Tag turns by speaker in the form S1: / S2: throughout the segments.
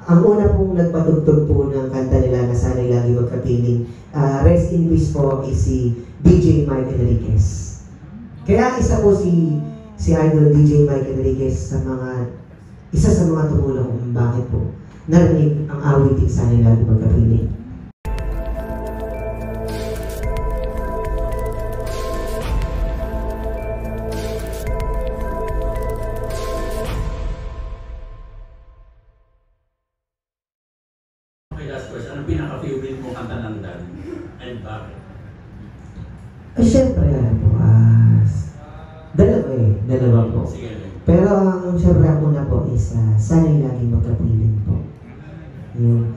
S1: ang una pong nagpatugtog po ng kanta nila na Sana'y Lagi Magkapiling, rest in peace po, is si DJ Mike Enriquez. Kaya isa po si Idol DJ Mike Enriquez isa sa mga tumulong kung bakit po narinig ang awiting Sana'y Lagi Magkapiling.
S2: Last question, anong pinaka-favorite mo kanta ng Dan? And bakit?
S1: Siyempre, dalawa po.
S2: Sige.
S1: Pero siyempre ang una po is Sana'y Lagi Magkapiling po. Yung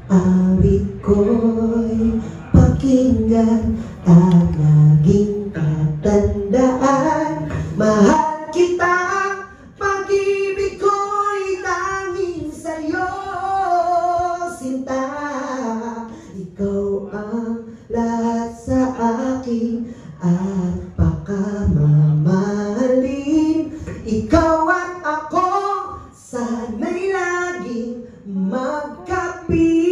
S1: awit ko'y pakinggan at laging tatandaan, mahal kita, pag-ibig ko'y tanging sa'yo, sinta. Ikaw ang lahat sa akin at pakamamahalin. Ikaw at ako, sana'y laging magkapiling.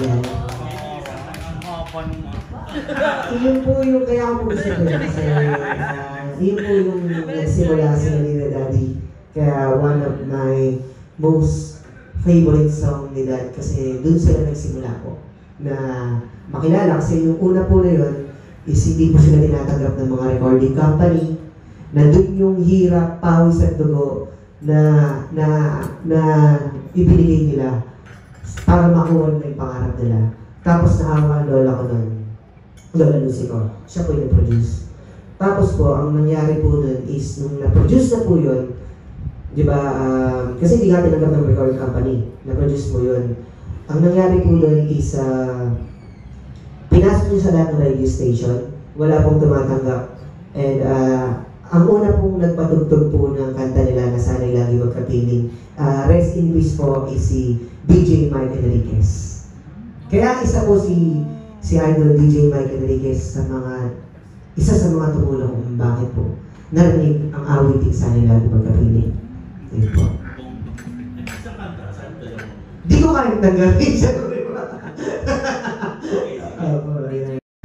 S1: Yan. Yun po yung kaya ako gusto ko kasi yun po yung nagsimula sa nila Daddy. Kaya one of my most favorite song ni Dad kasi dun sila nagsimula po na makilala kasi yung una po na yun is hindi po sila tinatanggap ng mga recording company na dun yung hirap, pawis at dugo na ibinigay nila para makuha na yung pangarap nila. Tapos naawa ang lola ko nun, Lola Lucy ko, siya po yung produce. Tapos po, ang nangyari po nun is nung na-produce na po yun, di ba, kasi hindi ka tinanggap ng recording company, na-produce mo yun. Ang nangyari po doon is, pinasok nyo sa lahat ng radio station, wala pong tumatanggap. And ang una pong nagpatugtog po ng kanta nila na Sana'y Lagi Magkapiling, rest in peace po, is si DJ Mike Enriquez. Kaya isa po si Idol DJ Mike Enriquez isa sa mga tumulong kung bakit po narinig ang awiting Sana'y Lagi Magkapiling. Yun po.
S2: Sa kanta, saan ka yung...
S1: Di ko kahit nanggaling siya.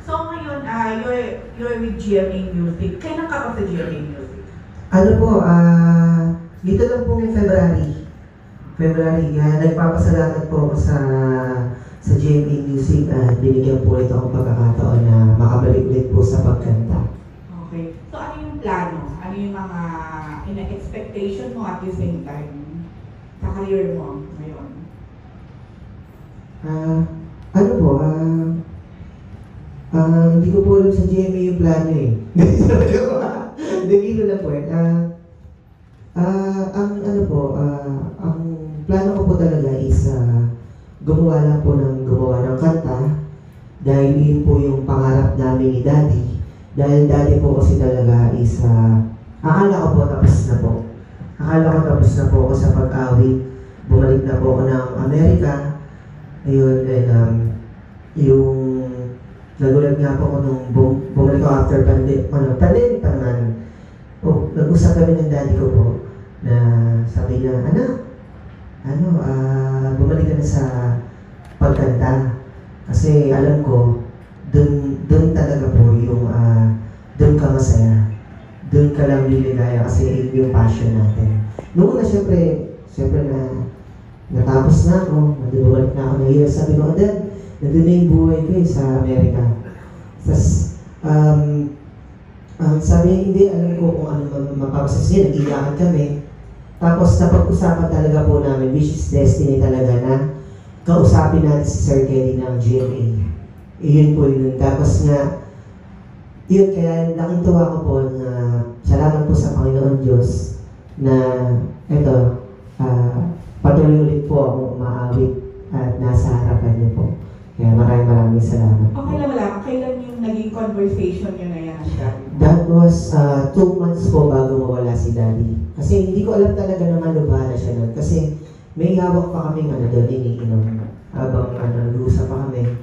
S3: So ngayon, you're with GMA Music. Kailan ka pa sa GMA Music?
S1: Ano po, dito lang po ng February, nagpapasalamat po ako sa GMA Music at binigyan po ito akong pagkakataon na makabalik ulit po sa pagkanta.
S3: Okay. So ano yung plano? Ano yung mga expectation mo at the same time sa career mo ngayon?
S1: Ano po, hindi ko po alam sa GMA yung plano eh. Dito lang po eh. Ang plano ko po talaga is gumawa lang po gumawa ng kanta dahil yun po yung pangarap namin ni Daddy. Dahil Daddy po kasi talaga is akala ko tapos na po ako sa pag-awit. Bumalik na po ako ng Amerika. Ayun, and yung nagulat nga po ako nung bumalik ako after pandemic pa naman. Nag-usap kami ng Daddy ko po na sabi niya, bumalik ka na sa pagkanta. Kasi alam ko, dun talaga po yung, dun ka masaya. Dun ka lang liligaya kasi yung passion natin. Noong na siyempre natapos na ako, bumalik na ako na year. Sabi ko, Dad, nandun na yung buhay ko sa Amerika. Tapos, sabi niya, hindi, alam ko kung ano mapapasas niya, nag-iyakan kami. Tapos napag-usapan talaga po namin, which is destiny talaga na kausapin natin si Sir Kelly ng GMA. Iyon po yun. Tapos nga, yun, kaya laking tuwa ko po na salamat po sa Panginoon Diyos na eto, patuloy ulit po akong umaawit at nasa harapan niyo po. Kaya maraming salamat.
S3: Okay lang wala. Kailan yung naging conversation nyo na yan?
S1: That was 2 months po bago mawala si Daddy. Kasi hindi ko alam talaga naman na siya nun. Kasi may hawak pa kaming doon iniinom habang nag-uusap pa kami.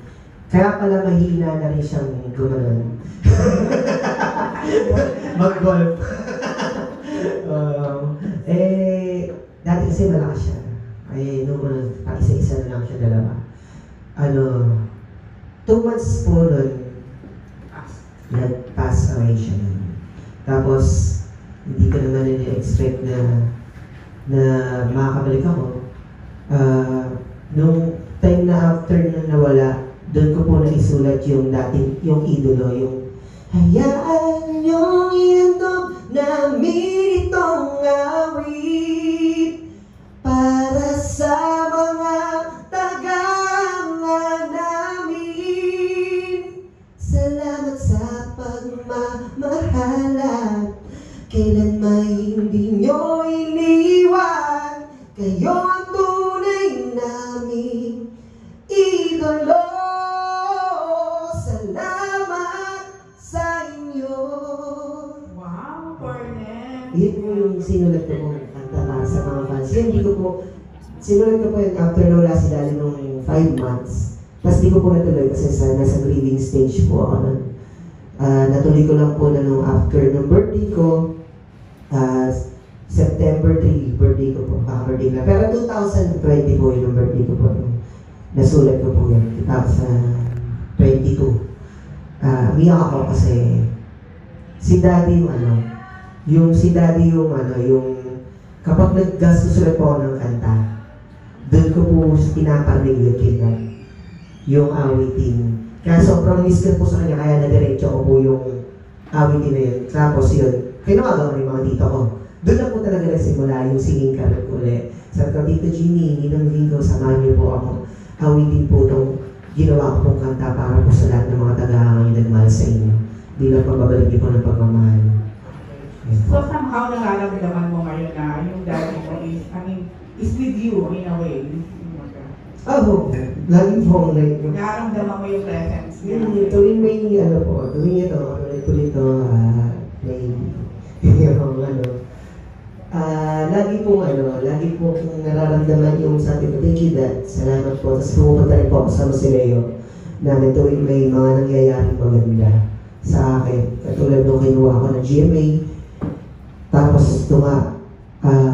S1: Kaya pala mahina na rin siyang gumanon. Mag-golf. Dati kasi malakas siya. Ay, nung isa-isa na lang siya, dalawa. 2 months po nun, nag-pass away siya nun. Tapos, hindi ko naman nila-expect na makakabalik ako. Nung time na after na nawala, doon ko po naisulat yung yung idolo, yung hayaan niyong iandog namin itong awit para sa mga tagahanga namin. Salamat sa pagmamahalan, kailan may hindi niyo iniwan. Kayo ang tunay naming idolo. Salamat sa inyo.
S3: Wow, Cornet!
S1: Yun po yung sinulat ko pong kanta para sa mga fans. Yun, hindi ko po, sinulat ko po yung after nawala si Dali nung 5 months. Tapos di ko po natuloy kasi nasa grieving stage po ako nun. Natuloy ko lang po na nung after ng birthday ko, September 3, birthday ko po, birthday na. Pero 2020 po yung birthday ko po. Nasulat ko po yun, 2022. Umiyak ako kasi si Daddy yung kapag naggastos ulit po ako ng kanta, doon ko po pinaparinig yung kida, yung awitin. Kaya sobrang miss ko po sa kanya, kaya nadiretso ko po yung awitin na yun. Tapos yun, kinawagawa ng mga tito ko. Doon na po talaga nagsimula yung singing career ko ulit. Sabi ko, Tito Ginny, Ninang Vigo, samahan niyo po ako. Awitin po itong ginawa ko pong kanta para po sa lahat ng mga tagahanga yung nagmahal sa inyo. Bilang pagbabalik niyo po ng pagmamahal.
S3: So somehow nararamdaman mo ngayon na yung daddy mo is with you in a way.
S1: Lagi po like,
S3: Nararamdaman mo yung presence niya.
S1: tuwing may tuwing ito, lagi po kung nararamdaman yung sabi ko, thank you Dad, salamat po. Tapos pumupunta rin po ako sa Musileo na tuwing may mga nangyayaring maganda sa akin. Katulad nung kinuha ko ng GMA, tapos ito nga,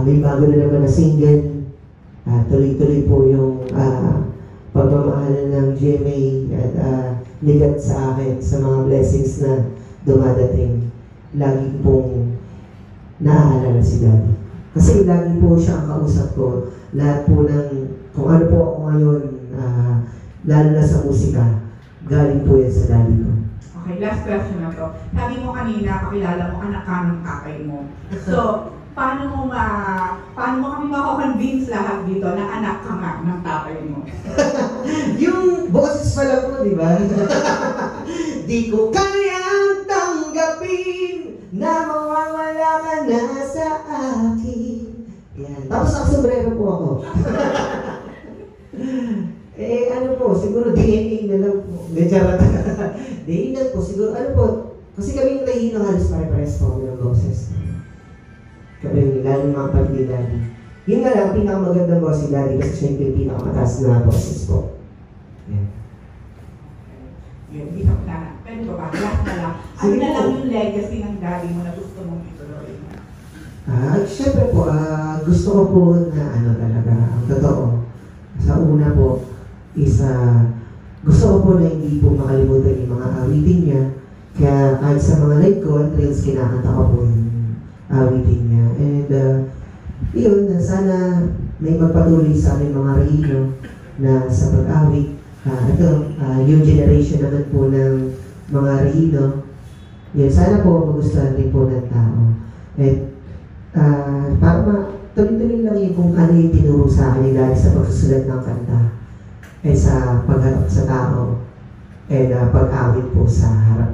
S1: may bago na naman na single, tuloy-tuloy po yung pagmamahalan ng GMA at ligat sa akin sa mga blessings na dumadating. Lagi pong naaalala si Daddy. Kasi lagi po siya ang kausap ko. Lahat po ng, kung ano po ako ngayon, lalo na sa musika, galing po yan sa Daddy ko.
S3: Okay, last question na to. Sabi mo kanina, pakilala mo anak ka ng tatay mo. So, paano mo kami mako-convince lahat dito na anak ka nga ng tatay mo?
S1: Yung boses pala po, di ba? Di ko kayang tanggapin na mawawala ka na sa akin. Yan. Tapos ang sombrero po ako. Siguro DNA na lang po. DNA po, siguro, kasi kami yung Tahino halos pare-pares po ng boses. Kami, lalo mga kapatid ni Daddy. Yun nga lang, pinakamagandang boss si Daddy kasi siya yung pinakamataas na boses po. Yan.
S3: Yun, dito na. Pwede ba ba? Last na lang. Ano na lang yung legacy ng Daddy mo na gusto mong ituloy?
S1: Siyempre po, gusto ko po na talaga, ang totoo. Sa una po, gusto ko po na hindi po makalimutan yung mga awitin niya. Kaya kahit sa mga live ko, at reels, kinakanta ko po yung awitin niya. And yun, sana may magpatuloy sa aming mga Rino na sa pag-awit. Yung generation naman po ng mga Rino, yun, sana po magustuhan rin po ng tao. And para tuloy-tuloy lang yung kung ano yung tinuro sa akin dahil sa pagsusulat ng kanta sa pagharap sa tao and pag-awit po sa harap